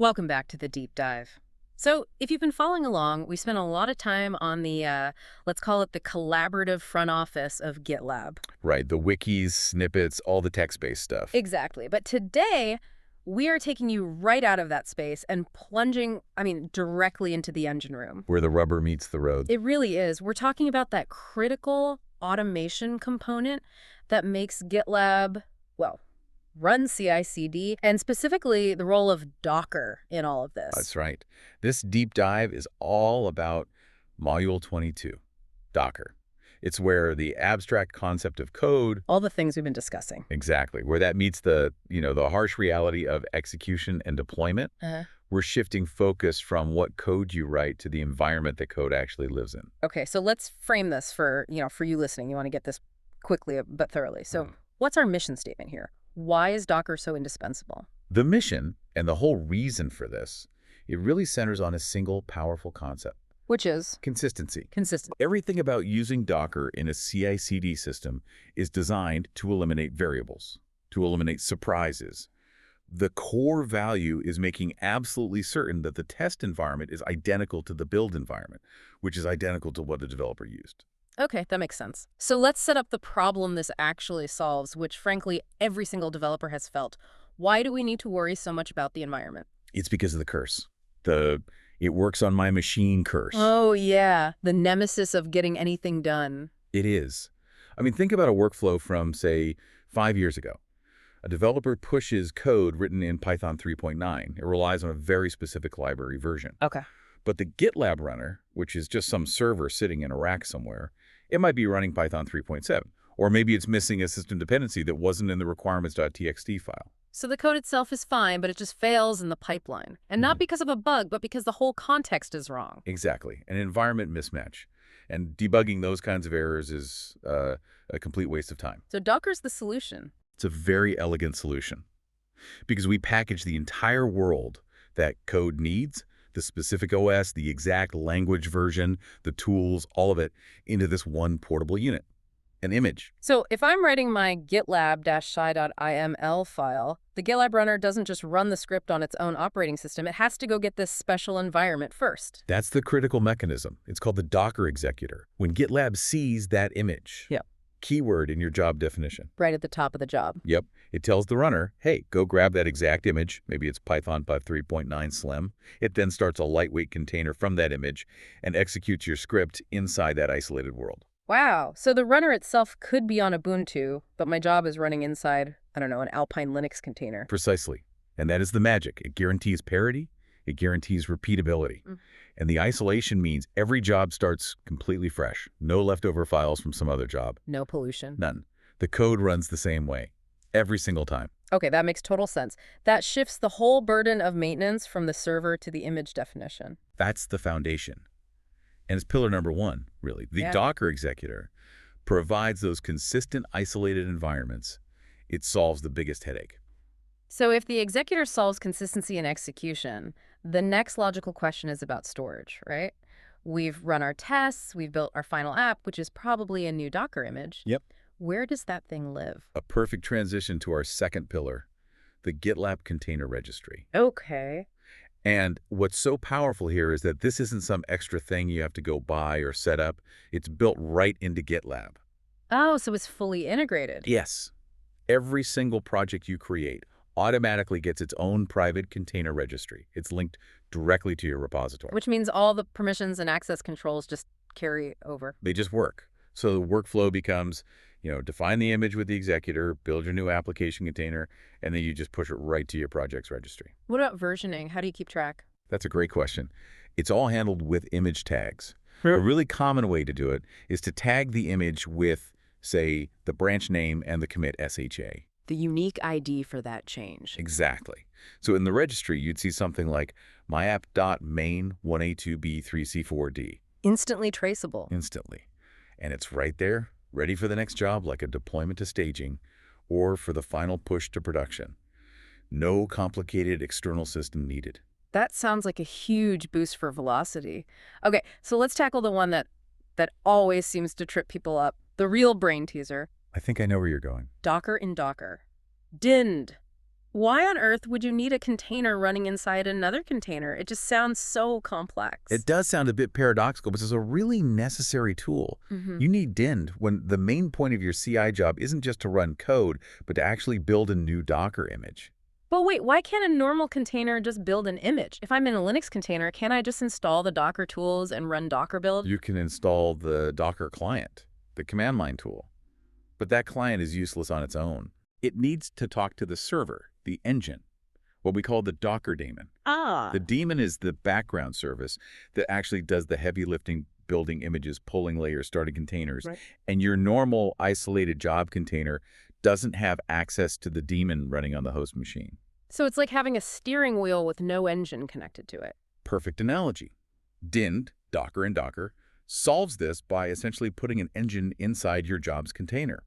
Welcome back to the deep dive. So, if you've been following along, we spent a lot of time on let's call it the collaborative front office of GitLab. Right, the wikis, snippets, all the text-based stuff. Exactly. But today, we are taking you right out of that space and plunging, directly into the engine room. Where the rubber meets the road. It really is. We're talking about that critical automation component that makes GitLab, well, run CI/CD, and specifically the role of Docker in all of this. That's right. This deep dive is all about Module 22, Docker. It's where the abstract concept of code, All the things we've been discussing. exactly, where that meets the harsh reality of execution and deployment. We're shifting focus from what code you write to the environment that code actually lives in. Okay, so let's frame this for you listening. You want to get this quickly but thoroughly. So what's our mission statement here? Why is Docker so indispensable? The mission and the whole reason for this, it really centers on a single powerful concept. Which is Consistency. consistent. Everything about using Docker in a CI/CD system is designed to eliminate variables, to eliminate surprises. The core value is making absolutely certain that the test environment is identical to the build environment, which is identical to what the developer used. Okay, that makes sense. So let's set up the problem this actually solves, which frankly every single developer has felt. Why do we need to worry so much about the environment? It's because of the curse. It works on my machine curse. Oh yeah, the nemesis of getting anything done. It is. Think about a workflow from, say, 5 years ago. A developer pushes code written in Python 3.9. It relies on a very specific library version. Okay. But the GitLab runner, which is just some server sitting in a rack somewhere, it might be running Python 3.7. Or maybe it's missing a system dependency that wasn't in the requirements.txt file. So the code itself is fine, but it just fails in the pipeline. And not because of a bug, but because the whole context is wrong. Exactly. An environment mismatch. And debugging those kinds of errors is a complete waste of time. So Docker's the solution. It's a very elegant solution because we package the entire world that code needs, the specific OS, the exact language version, the tools, all of it, into this one portable unit, an image. So if I'm writing my gitlab-sci.iml file, the GitLab runner doesn't just run the script on its own operating system. It has to go get this special environment first. That's the critical mechanism. It's called the Docker Executor. When GitLab sees that image, Yep. keyword in your job definition. Right at the top of the job. Yep. It tells the runner, hey, go grab that exact image. Maybe it's Python 3.9 Slim. It then starts a lightweight container from that image and executes your script inside that isolated world. Wow. So the runner itself could be on Ubuntu, but my job is running inside, an Alpine Linux container. Precisely. And that is the magic. It guarantees parity. It guarantees repeatability. And the isolation means every job starts completely fresh. No leftover files from some other job. No pollution. None. The code runs the same way. Every single time. Okay, that makes total sense. That shifts the whole burden of maintenance from the server to the image definition. That's the foundation. And it's pillar number one, really. The Yeah. Docker Executor provides those consistent, isolated environments. It solves the biggest headache. So if the executor solves consistency and execution, the next logical question is about storage, right? We've run our tests, we've built our final app, which is probably a new Docker image. Yep. Where does that thing live? A perfect transition to our second pillar, the GitLab Container Registry. Okay. And what's so powerful here is that this isn't some extra thing you have to go buy or set up. It's built right into GitLab. Oh, so it's fully integrated. Yes. Every single project you create automatically gets its own private container registry. It's linked directly to your repository. Which means all the permissions and access controls just carry over. They just work. So the workflow becomes, define the image with the executor, build your new application container, and then you just push it right to your project's registry. What about versioning? How do you keep track? That's a great question. It's all handled with image tags. A really common way to do it is to tag the image with, say, the branch name and the commit SHA. The unique ID for that change. Exactly. So in the registry, you'd see something like myapp.main1a2b3c4d. Instantly traceable. Instantly. And it's right there, ready for the next job, like a deployment to staging or for the final push to production. No complicated external system needed. That sounds like a huge boost for velocity. Okay, so let's tackle the one that always seems to trip people up. The real brain teaser. I think I know where you're going. Docker in Docker. DIND. Why on earth would you need a container running inside another container? It just sounds so complex. It does sound a bit paradoxical, but it's a really necessary tool. Hmm. You need DIND when the main point of your CI job isn't just to run code, but to actually build a new Docker image. But wait, why can't a normal container just build an image? If I'm in a Linux container, can't I just install the Docker tools and run Docker build? You can install the Docker client, the command line tool, but that client is useless on its own. It needs to talk to the server, the engine, what we call the Docker daemon. Ah. The daemon is the background service that actually does the heavy lifting, building images, pulling layers, starting containers. Right. And your normal isolated job container doesn't have access to the daemon running on the host machine. So it's like having a steering wheel with no engine connected to it. Perfect analogy. DIND, Docker and Docker, solves this by essentially putting an engine inside your job's container.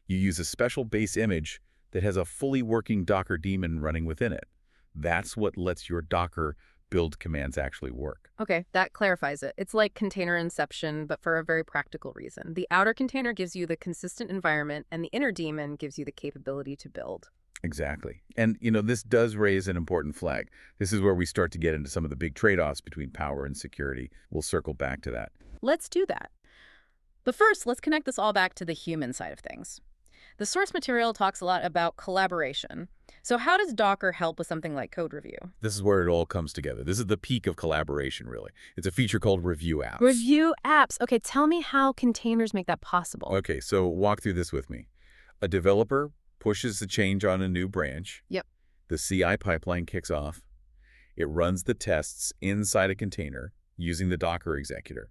You use a special base image that has a fully working Docker daemon running within it. That's what lets your Docker build commands actually work. Okay, that clarifies it. It's like container inception, but for a very practical reason. The outer container gives you the consistent environment, and the inner daemon gives you the capability to build. Exactly. And, this does raise an important flag. This is where we start to get into some of the big trade-offs between power and security. We'll circle back to that. Let's do that. But first, let's connect this all back to the human side of things. The source material talks a lot about collaboration. So how does Docker help with something like code review? This is where it all comes together. This is the peak of collaboration, really. It's a feature called review apps. Review apps. Okay, tell me how containers make that possible. Okay, so walk through this with me. A developer pushes the change on a new branch. Yep. The CI pipeline kicks off. It runs the tests inside a container using the Docker Executor.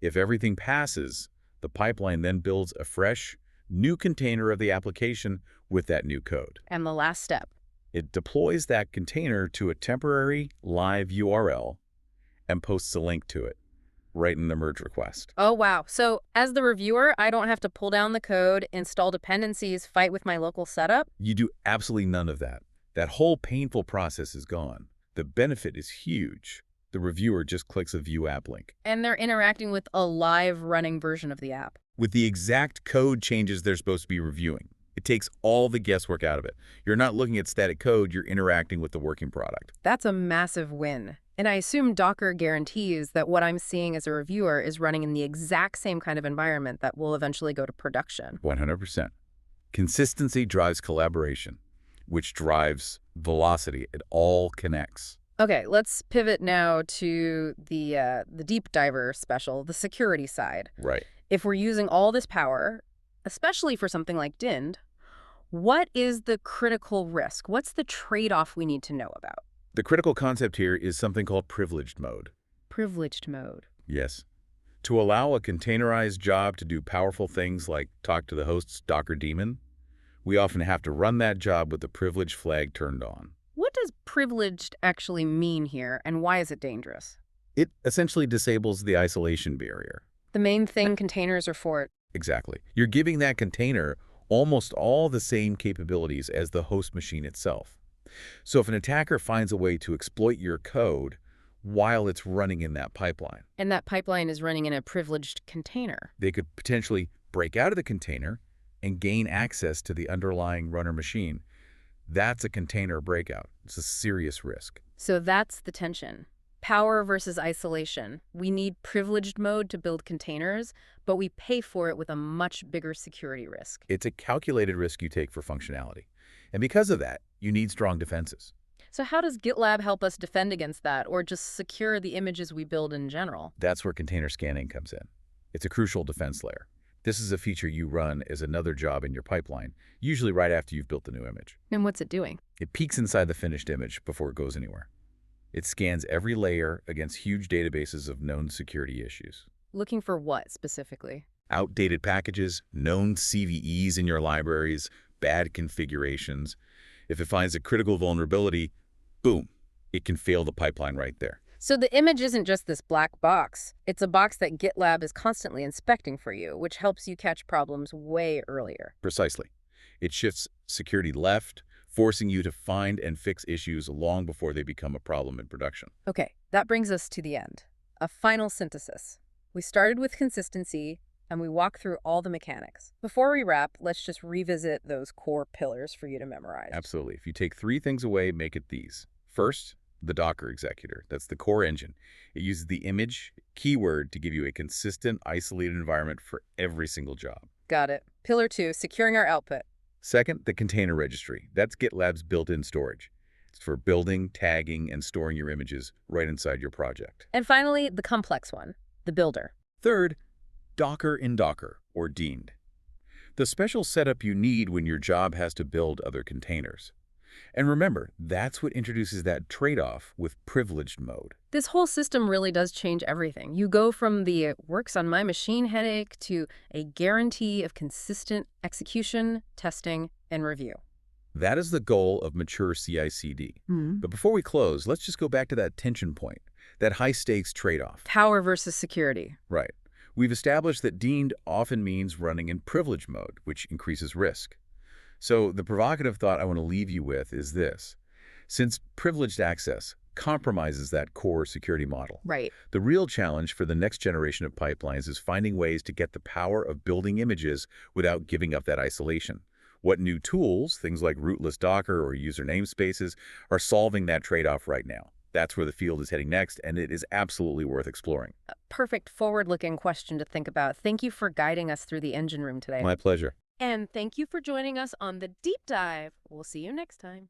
If everything passes, the pipeline then builds a fresh, new container of the application with that new code. And the last step. It deploys that container to a temporary live URL and posts a link to it right in the merge request. Oh, wow. So as the reviewer, I don't have to pull down the code, install dependencies, fight with my local setup? You do absolutely none of that. That whole painful process is gone. The benefit is huge. The reviewer just clicks a View App link. And they're interacting with a live running version of the app. With the exact code changes they're supposed to be reviewing. It takes all the guesswork out of it. You're not looking at static code, you're interacting with the working product. That's a massive win. And I assume Docker guarantees that what I'm seeing as a reviewer is running in the exact same kind of environment that will eventually go to production. 100%. Consistency drives collaboration, which drives velocity. It all connects. Okay, let's pivot now to the deep diver special, the security side. Right. If we're using all this power, especially for something like DIND, what is the critical risk? What's the trade-off we need to know about? The critical concept here is something called privileged mode. Privileged mode. Yes. To allow a containerized job to do powerful things like talk to the host's Docker daemon, we often have to run that job with the privilege flag turned on. What does privileged actually mean here, and why is it dangerous? It essentially disables the isolation barrier. The main thing containers are for. Exactly. You're giving that container almost all the same capabilities as the host machine itself. So if an attacker finds a way to exploit your code while it's running in that pipeline, And that pipeline is running in a privileged container. they could potentially break out of the container and gain access to the underlying runner machine. That's a container breakout. It's a serious risk. So that's the tension. Power versus isolation. We need privileged mode to build containers, but we pay for it with a much bigger security risk. It's a calculated risk you take for functionality. And because of that, you need strong defenses. So how does GitLab help us defend against that, or just secure the images we build in general? That's where container scanning comes in. It's a crucial defense layer. This is a feature you run as another job in your pipeline, usually right after you've built the new image. And what's it doing? It peeks inside the finished image before it goes anywhere. It scans every layer against huge databases of known security issues. Looking for what specifically? Outdated packages, known CVEs in your libraries, bad configurations. If it finds a critical vulnerability, boom, it can fail the pipeline right there. So the image isn't just this black box. It's a box that GitLab is constantly inspecting for you, which helps you catch problems way earlier. Precisely. It shifts security left, forcing you to find and fix issues long before they become a problem in production. Okay, that brings us to the end. A final synthesis. We started with consistency, and we walk through all the mechanics. Before we wrap, let's just revisit those core pillars for you to memorize. Absolutely. If you take three things away, make it these. First, the Docker Executor. That's the core engine. It uses the image keyword to give you a consistent, isolated environment for every single job. Got it. Pillar 2, securing our output. Second, the Container Registry. That's GitLab's built-in storage. It's for building, tagging, and storing your images right inside your project. And finally, the complex one, the builder. Third, Docker in Docker, or Deaned. The special setup you need when your job has to build other containers. And remember, that's what introduces that trade-off with privileged mode. This whole system really does change everything. You go from the works on my machine headache to a guarantee of consistent execution, testing, and review. That is the goal of mature CI/CD. But before we close, let's just go back to that tension point, that high-stakes trade-off. Power versus security. Right. We've established that Deaned often means running in privilege mode, which increases risk. So the provocative thought I want to leave you with is this. Since privileged access compromises that core security model, Right. the real challenge for the next generation of pipelines is finding ways to get the power of building images without giving up that isolation. What new tools, things like rootless Docker or user namespaces, are solving that trade-off right now? That's where the field is heading next, and it is absolutely worth exploring. A perfect forward-looking question to think about. Thank you for guiding us through the engine room today. My pleasure. And thank you for joining us on the deep dive. We'll see you next time.